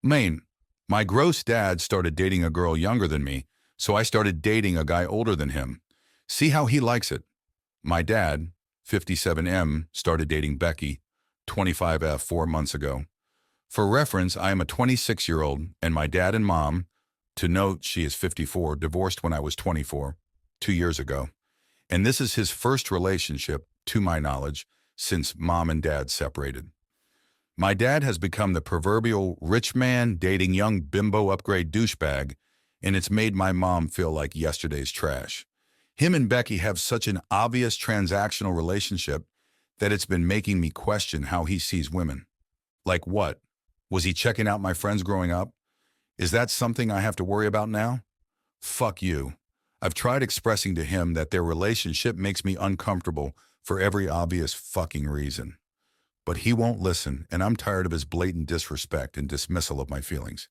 Maine, my gross dad started dating a girl younger than me, so I started dating a guy older than him. See how he likes it. My dad, 57M, started dating Becky, 25F, 4 months ago. For reference, I am a 26-year-old, and my dad and mom, to note she is 54, divorced when I was 24, 2 years ago. And this is his first relationship, to my knowledge, since mom and dad separated. My dad has become the proverbial rich man dating young bimbo upgrade douchebag, and it's made my mom feel like yesterday's trash. Him and Becky have such an obvious transactional relationship that it's been making me question how he sees women. Like what? Was he checking out my friends growing up? Is that something I have to worry about now? Fuck you. I've tried expressing to him that their relationship makes me uncomfortable for every obvious fucking reason. But he won't listen, and I'm tired of his blatant disrespect and dismissal of my feelings.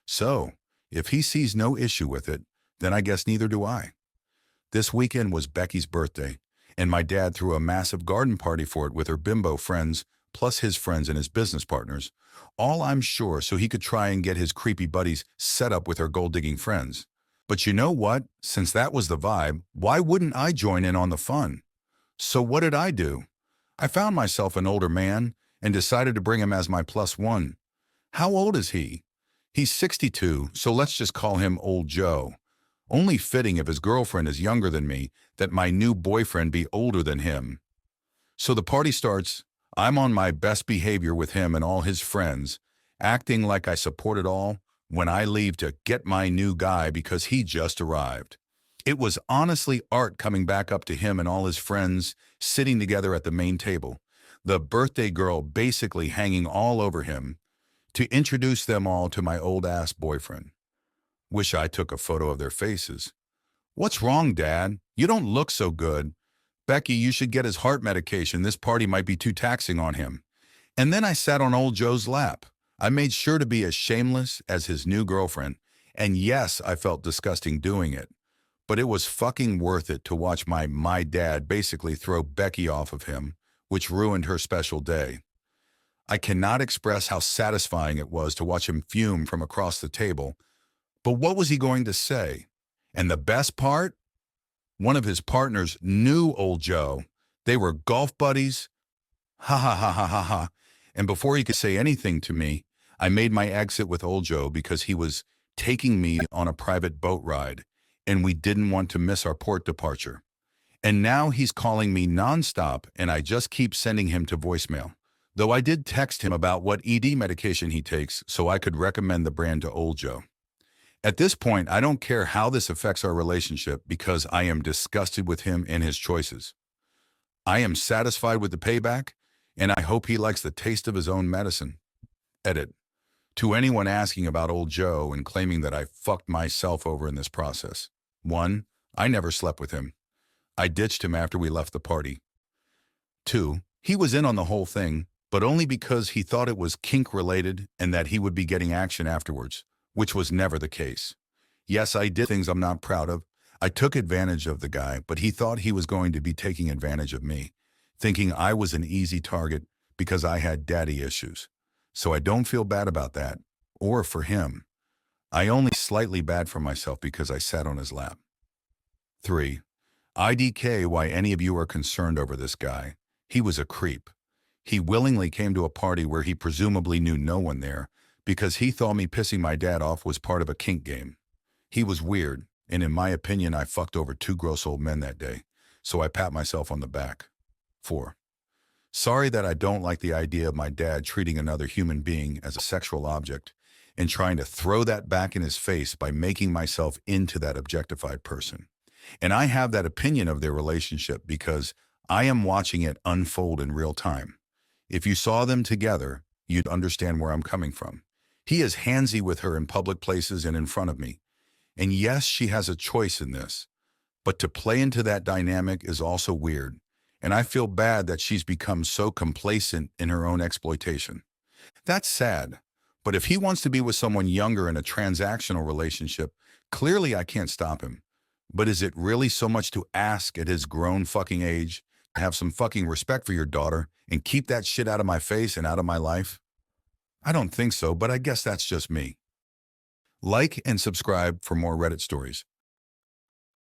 So, if he sees no issue with it, then I guess neither do I. This weekend was Becky's birthday, and my dad threw a massive garden party for it with her bimbo friends, plus his friends and his business partners. All I'm sure so he could try and get his creepy buddies set up with her gold-digging friends. But you know what? Since that was the vibe, why wouldn't I join in on the fun? So what did I do? I found myself an older man and decided to bring him as my plus one. How old is he? He's 62, so let's just call him Old Joe. Only fitting if his girlfriend is younger than me that my new boyfriend be older than him. So the party starts. I'm on my best behavior with him and all his friends, acting like I support it all when I leave to get my new guy because he just arrived. It was honestly art coming back up to him and all his friends sitting together at the main table, the birthday girl basically hanging all over him, to introduce them all to my old-ass boyfriend. Wish I took a photo of their faces. What's wrong, Dad? You don't look so good. Becky, you should get his heart medication. This party might be too taxing on him. And then I sat on Old Joe's lap. I made sure to be as shameless as his new girlfriend. And yes, I felt disgusting doing it. But it was fucking worth it to watch my dad basically throw Becky off of him, which ruined her special day. I cannot express how satisfying it was to watch him fume from across the table. But what was he going to say? And the best part? One of his partners knew Old Joe. They were golf buddies. Ha ha ha ha ha ha. And before he could say anything to me, I made my exit with Old Joe because he was taking me on a private boat ride, and we didn't want to miss our port departure. And now he's calling me nonstop, and I just keep sending him to voicemail. Though I did text him about what ED medication he takes so I could recommend the brand to Old Joe. At this point, I don't care how this affects our relationship because I am disgusted with him and his choices. I am satisfied with the payback, and I hope he likes the taste of his own medicine. Edit. To anyone asking about Old Joe and claiming that I fucked myself over in this process. 1. I never slept with him. I ditched him after we left the party. 2. He was in on the whole thing, but only because he thought it was kink-related and that he would be getting action afterwards, which was never the case. Yes, I did things I'm not proud of. I took advantage of the guy, but he thought he was going to be taking advantage of me, thinking I was an easy target because I had daddy issues. So I don't feel bad about that, or for him. I only slightly bad for myself because I sat on his lap. 3. IDK why any of you are concerned over this guy. He was a creep. He willingly came to a party where he presumably knew no one there because he thought me pissing my dad off was part of a kink game. He was weird, and in my opinion, I fucked over 2 gross old men that day, so I pat myself on the back. 4. Sorry that I don't like the idea of my dad treating another human being as a sexual object and trying to throw that back in his face by making myself into that objectified person. And I have that opinion of their relationship because I am watching it unfold in real time. If you saw them together, you'd understand where I'm coming from. He is handsy with her in public places and in front of me. And yes, she has a choice in this. But to play into that dynamic is also weird. And I feel bad that she's become so complacent in her own exploitation. That's sad. But if he wants to be with someone younger in a transactional relationship, clearly I can't stop him. But is it really so much to ask at his grown fucking age? Have some fucking respect for your daughter and keep that shit out of my face and out of my life? I don't think so, but I guess that's just me. Like and subscribe for more Reddit stories.